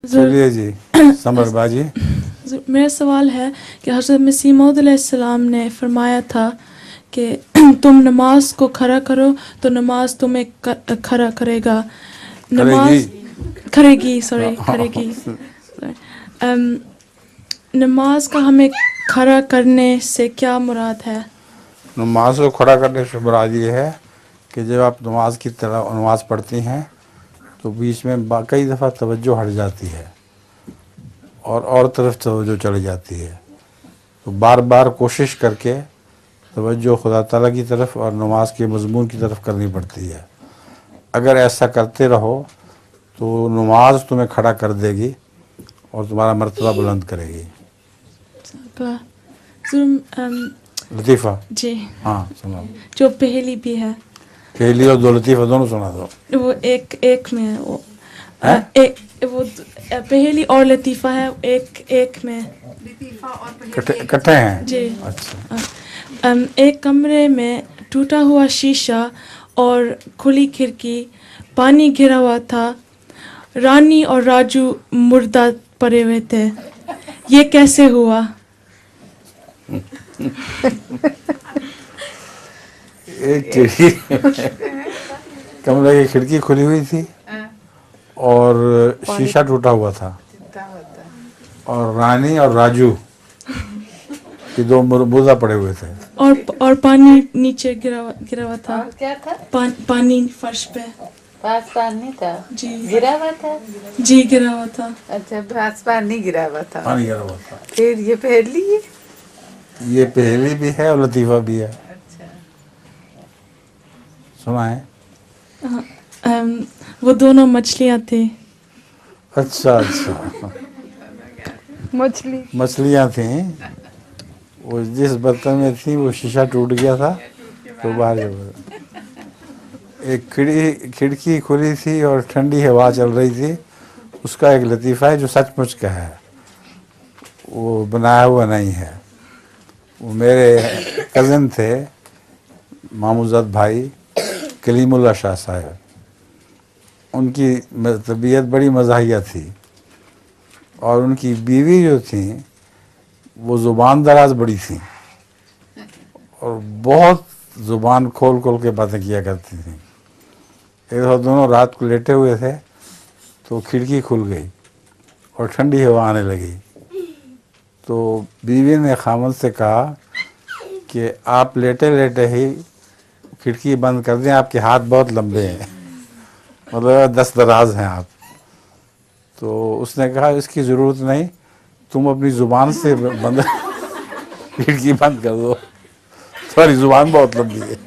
चलिए जी, समर बाजी। मेरा सवाल है कि हज़रत मसीह मौऊद अलैहिस्सलाम ने फरमाया था कि तुम नमाज को खड़ा करो तो नमाज तुम्हें खड़ा करेगा। नमाज करेगी, सॉरी, करेगी। नमाज का हमें खड़ा करने से क्या मुराद है? नमाज को खड़ा करने से मुराद ये है कि जब आप नमाज की तरह नमाज पढ़ती हैं तो बीच में कई दफ़ा तवज्जो हट जाती है और तरफ तवज्जो चली जाती है, तो बार बार कोशिश करके तवज्जो खुदा ताला की तरफ और नमाज के मज़मून की तरफ करनी पड़ती है। अगर ऐसा करते रहो तो नमाज तुम्हें खड़ा कर देगी और तुम्हारा मर्तबा बुलंद करेगी। लतीफ़ा जी हाँ सुना, जो पहली भी है, पहली और दो लतीफ़ा दोनों सुना दो। वो एक में है, वो वो पहली और लतीफ़ा है, एक में इकट्ठे हैं जी। अच्छा। एक कमरे में टूटा हुआ शीशा और खुली खिड़की, पानी गिरा हुआ था, रानी और राजू मुर्दा पड़े हुए थे। ये कैसे हुआ? एक खिड़की कमरे की खिड़की खुली हुई थी और शीशा टूटा हुआ था और रानी और राजू के दो मुर्दा पड़े हुए थे और पानी नीचे गिरा हुआ था। और क्या था? पानी फर्श पे। पानी था जी, गिरा हुआ था। जी गिरा हुआ था। अच्छा, पानी गिरा हुआ था। पानी गिरा हुआ था। फिर ये पहली है? ये पहली भी है और लतीफ़ा भी है। अच्छा, सुना है? वो दोनों मछलियाँ थी। अच्छा अच्छा, मछलियाँ थी। वो जिस बर्तन में थी वो शीशा टूट गया था तो बाहर जब एक खिड़की खुली थी और ठंडी हवा चल रही थी। उसका एक लतीफ़ा है जो सचमुच का है, वो बनाया हुआ नहीं है। वो मेरे कज़न थे, मामूज़द भाई कलीमुल्लाह शाह साहब, उनकी तबीयत बड़ी मज़ाहिया थी और उनकी बीवी जो थी वो ज़ुबान दराज बड़ी थी और बहुत ज़ुबान खोल खोल के बातें किया करती थी। एक दफ़ा दोनों रात को लेटे हुए थे तो खिड़की खुल गई और ठंडी हवा आने लगी, तो बीवी ने खामद से कहा कि आप लेटे लेटे ही खिड़की बंद कर दें, आपके हाथ बहुत लंबे हैं, मतलब 10 दराज हैं आप। तो उसने कहा इसकी ज़रूरत नहीं, तुम अपनी ज़ुबान से बंद खिड़की बंद कर दो, तुम्हारी ज़ुबान बहुत लंबी है।